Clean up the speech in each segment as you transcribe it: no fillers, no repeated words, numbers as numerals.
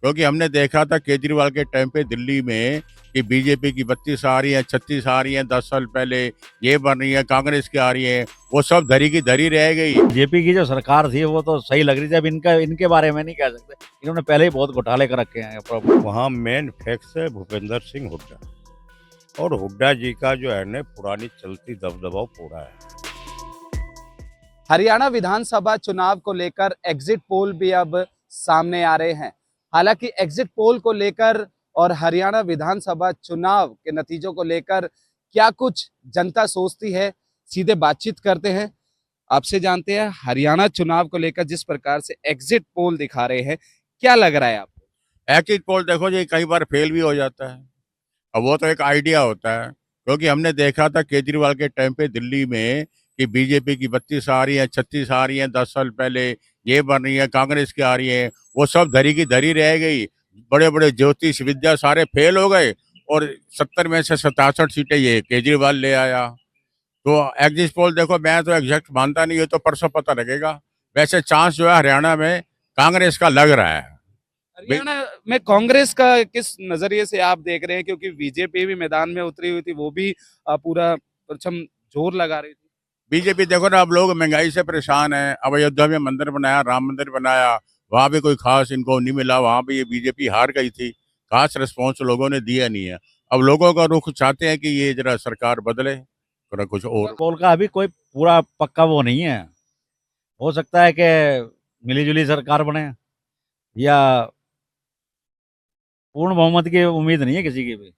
क्योंकि हमने देखा था केजरीवाल के टाइम पे दिल्ली में कि बीजेपी की 32 आ रही है, 36 आ रही है, 10 साल पहले ये बन रही है, कांग्रेस की आ रही है, वो सब धरी की धरी रह गई। बीजेपी की जो सरकार थी वो तो सही लग रही थी। अब इनके बारे में नहीं कह सकते, इन्होंने पहले ही बहुत घोटाले कर रखे हैं। वहाँ मेन फैक्स है भूपेंद्र सिंह हुड्डा, और हुड्डा जी का जो है ना पुरानी चलती दबदबाव पूरा है। हरियाणा विधानसभा चुनाव को लेकर एग्जिट पोल भी अब सामने आ रहे हैं। हालांकि एग्जिट पोल को लेकर और हरियाणा विधानसभा चुनाव के नतीजों को लेकर क्या कुछ जनता सोचती है, सीधे बातचीत करते हैं, आपसे जानते हैं। हरियाणा चुनाव को लेकर जिस प्रकार से एग्जिट पोल दिखा रहे हैं, क्या लग रहा है आपको? एग्जिट पोल देखो जी, कई बार फेल भी हो जाता है। अब वो तो एक आइडिया होता है, क्योंकि हमने देखा था केजरीवाल के टाइम पे दिल्ली में कि बीजेपी की 32 आ रही है, 36 आ रही है, 10 साल पहले ये बन रही है, कांग्रेस की आ रही है, वो सब धरी की धरी रह गई। बड़े बड़े ज्योतिष विद्या सारे फेल हो गए और 70 में से 67 सीटें ये केजरीवाल ले आया। तो एग्जिट पोल देखो, मैं तो एग्जैक्ट मानता नहीं, है तो परसों पता लगेगा। वैसे चांस जो है हरियाणा में कांग्रेस का लग रहा है। हरियाणा में कांग्रेस का किस नजरिए से आप देख रहे हैं? क्योंकि बीजेपी भी मैदान में उतरी हुई थी, वो भी पूरा परचम जोर लगा रही थी। बीजेपी देखो ना, अब लोग महंगाई से परेशान हैं। अब अयोध्या में मंदिर बनाया, राम मंदिर बनाया, वहां भी कोई खास इनको नहीं मिला, वहां भी ये बीजेपी हार गई थी। खास रिस्पॉन्स लोगों ने दिया नहीं है। अब लोगों का रुख चाहते हैं कि ये जरा सरकार बदले, थोड़ा कुछ और। पोल का अभी कोई पूरा पक्का वो नहीं है। हो सकता है कि मिलीजुली सरकार बने, या पूर्ण बहुमत की उम्मीद नहीं है किसी की भी।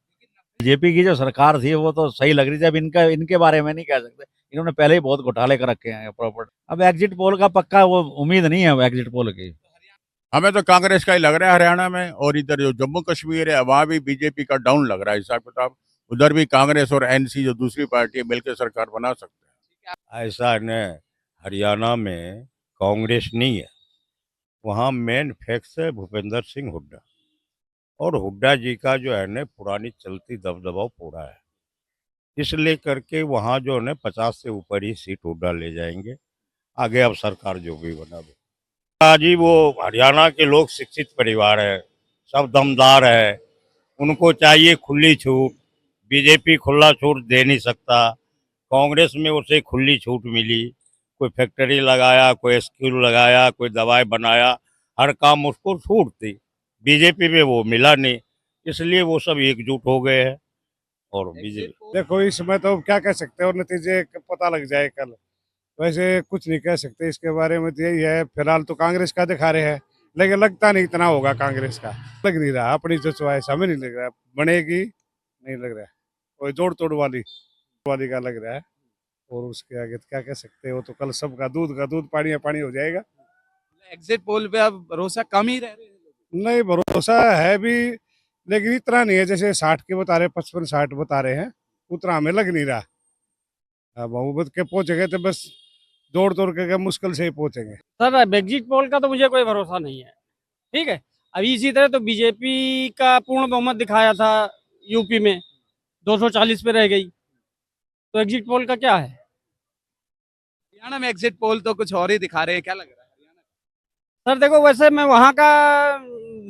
बीजेपी की जो सरकार थी वो तो सही लग रही थी। अब इनके बारे में नहीं कह सकते, इन्होंने पहले ही बहुत घोटाले कर रखे हैं प्रॉपर। अब एग्जिट पोल का पक्का वो उम्मीद नहीं है एग्जिट पोल की। हमें तो कांग्रेस का ही लग रहा है हरियाणा में, और इधर जो जम्मू कश्मीर है वहां भी बीजेपी का डाउन लग रहा है हिसाब किताब। उधर भी कांग्रेस और एनसी जो दूसरी पार्टी है मिलकर सरकार बना सकते हैं। ऐसा है न, हरियाणा में कांग्रेस नहीं है, वहाँ मेन फैक्स है भूपेंद्र सिंह हुड्डा, और हुड्डा जी का जो है ना पुरानी चलती दबदबाव पूरा है। इसलिए करके वहाँ जो है 50 से ऊपर ही सीट हुड्डा ले जाएंगे। आगे अब सरकार जो भी बना दे। जी वो हरियाणा के लोग शिक्षित परिवार है, सब दमदार है, उनको चाहिए खुली छूट। बीजेपी खुला छूट दे नहीं सकता। कांग्रेस में उसे खुली छूट मिली, कोई फैक्ट्री लगाया, कोई स्कूल लगाया, कोई दवाई बनाया, हर काम उसको छूट थी। बीजेपी में वो मिला नहीं, इसलिए वो सब एकजुट हो गए हैं। और बीजेपी देखो इसमें तो क्या कह सकते हो, नतीजे पता लग जाए कल। वैसे कुछ नहीं कह सकते इसके बारे में, तो यही है फिलहाल तो कांग्रेस का दिखा रहे हैं, लेकिन लगता नहीं इतना होगा कांग्रेस का। लग नहीं रहा, अपनी जो चॉइस हमें नहीं लग रहा बनेगी, नहीं लग रहा है। कोई जोड़ तोड़ वाली का लग रहा है। और उसके आगे क्या कह सकते हो, तो कल सबका दूध का दूध पानी का पानी हो जाएगा। एग्जिट पोल पे अब भरोसा कम ही रह रहे हैं। नहीं, भरोसा है भी, लेकिन इतना नहीं है। जैसे 60 के बता रहे, 55-60 बता रहे हैं, उतना हमें लग नहीं रहा। अब बहुमत के पहुंचेंगे तो बस दौड़ दौड़ के मुश्किल से ही पहुंचेंगे। सर अब एग्जिट पोल का तो मुझे कोई भरोसा नहीं है। ठीक है, अभी इसी तरह तो बीजेपी का पूर्ण बहुमत दिखाया था यूपी में, 240 पे रह गई, तो एग्जिट पोल का क्या है? हरियाणा में एग्जिट पोल तो कुछ और ही दिखा रहे हैं, क्या लग रहा है हरियाणा? सर देखो, वैसे मैं वहाँ का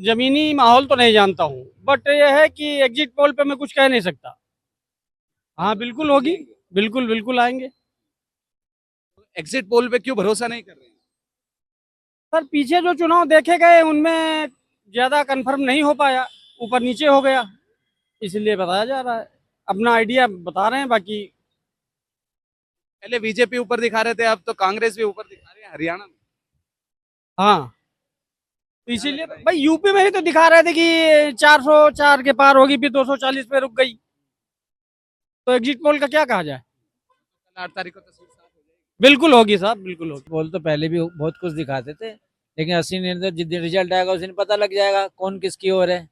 जमीनी माहौल तो नहीं जानता हूँ, बट यह है कि एग्जिट पोल पे मैं कुछ कह नहीं सकता। हाँ बिल्कुल होगी, बिल्कुल बिल्कुल आएंगे। एग्जिट पोल पे क्यों भरोसा नहीं कर रहे हैं? सर पीछे जो चुनाव देखे गए उनमें ज़्यादा कंफर्म नहीं हो पाया, ऊपर नीचे हो गया, इसलिए बताया जा रहा है। अपना आइडिया बता रहे हैं। बाकी पहले बीजेपी ऊपर दिखा रहे थे, अब तो कांग्रेस भी ऊपर दिखा रहे हैं हरियाणा में। हाँ, तो इसीलिए भाई यूपी में ही तो दिखा रहे थे कि 404 के पार होगी, फिर 240 पे रुक गई, तो एग्जिट पोल का क्या कहा जाए। 8 तारीख को तस्वीर साफ हो जाएगी। बिल्कुल होगी साहब, बिल्कुल होगी। पोल तो पहले भी बहुत कुछ दिखाते थे, लेकिन असली निर्णय जिस दिन रिजल्ट आएगा उस दिन पता लग जाएगा कौन किसकी ओर है।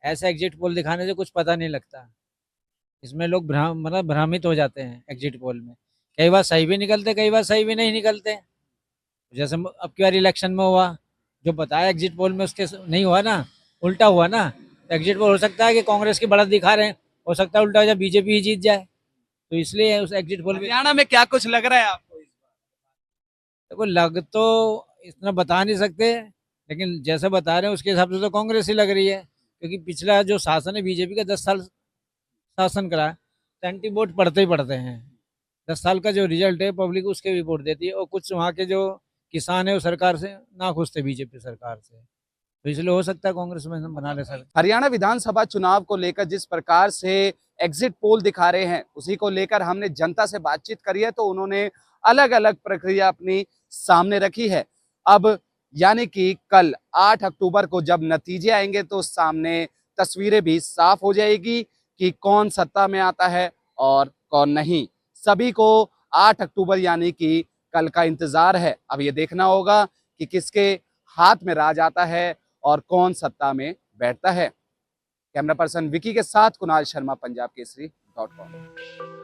ऐसा एग्जिट पोल दिखाने से कुछ पता नहीं लगता। इसमें लोग मतलब भ्रमित हो जाते हैं एग्जिट पोल में। कई बार सही भी निकलते, कई बार सही भी नहीं निकलते। जैसे अब की बार इलेक्शन में हुआ, जो बताया एग्जिट पोल में उसके नहीं हुआ ना, उल्टा हुआ ना। तो एग्जिट पोल हो सकता है कि कांग्रेस की बढ़त दिखा रहे हैं, हो सकता है उल्टा हो जाए, बीजेपी ही जीत जाए। तो इसलिए उस एग्जिट पोल हरियाणा में क्या कुछ लग रहा है आपको? देखो, लग तो इतना बता नहीं सकते, लेकिन जैसा बता रहे हैं उसके हिसाब से तो कांग्रेस ही लग रही है, क्योंकि पिछला जो शासन है बीजेपी का 10 साल शासन करा है, तो एंटी वोट पड़ते ही पड़ते हैं। 10 साल का जो रिजल्ट है पब्लिक उसके भी वोट देती है, और कुछ वहाँ के जो किसान है वो सरकार से ना खुश थे, बीजेपी सरकार से, तो इसलिए हो सकता है कांग्रेस में बना ले सर। हरियाणा विधानसभा चुनाव को लेकर जिस प्रकार से एग्जिट पोल दिखा रहे हैं उसी को लेकर हमने जनता से बातचीत करी है, तो उन्होंने अलग अलग प्रक्रिया अपनी सामने रखी है। अब यानी कि कल 8 अक्टूबर को जब नतीजे आएंगे तो सामने तस्वीरें भी साफ हो जाएगी कि कौन सत्ता में आता है और कौन नहीं। सभी को 8 अक्टूबर यानी कि कल का इंतजार है। अब ये देखना होगा कि किसके हाथ में राज आता है और कौन सत्ता में बैठता है। कैमरा पर्सन विकी के साथ कुणाल शर्मा, पंजाब केसरी.com।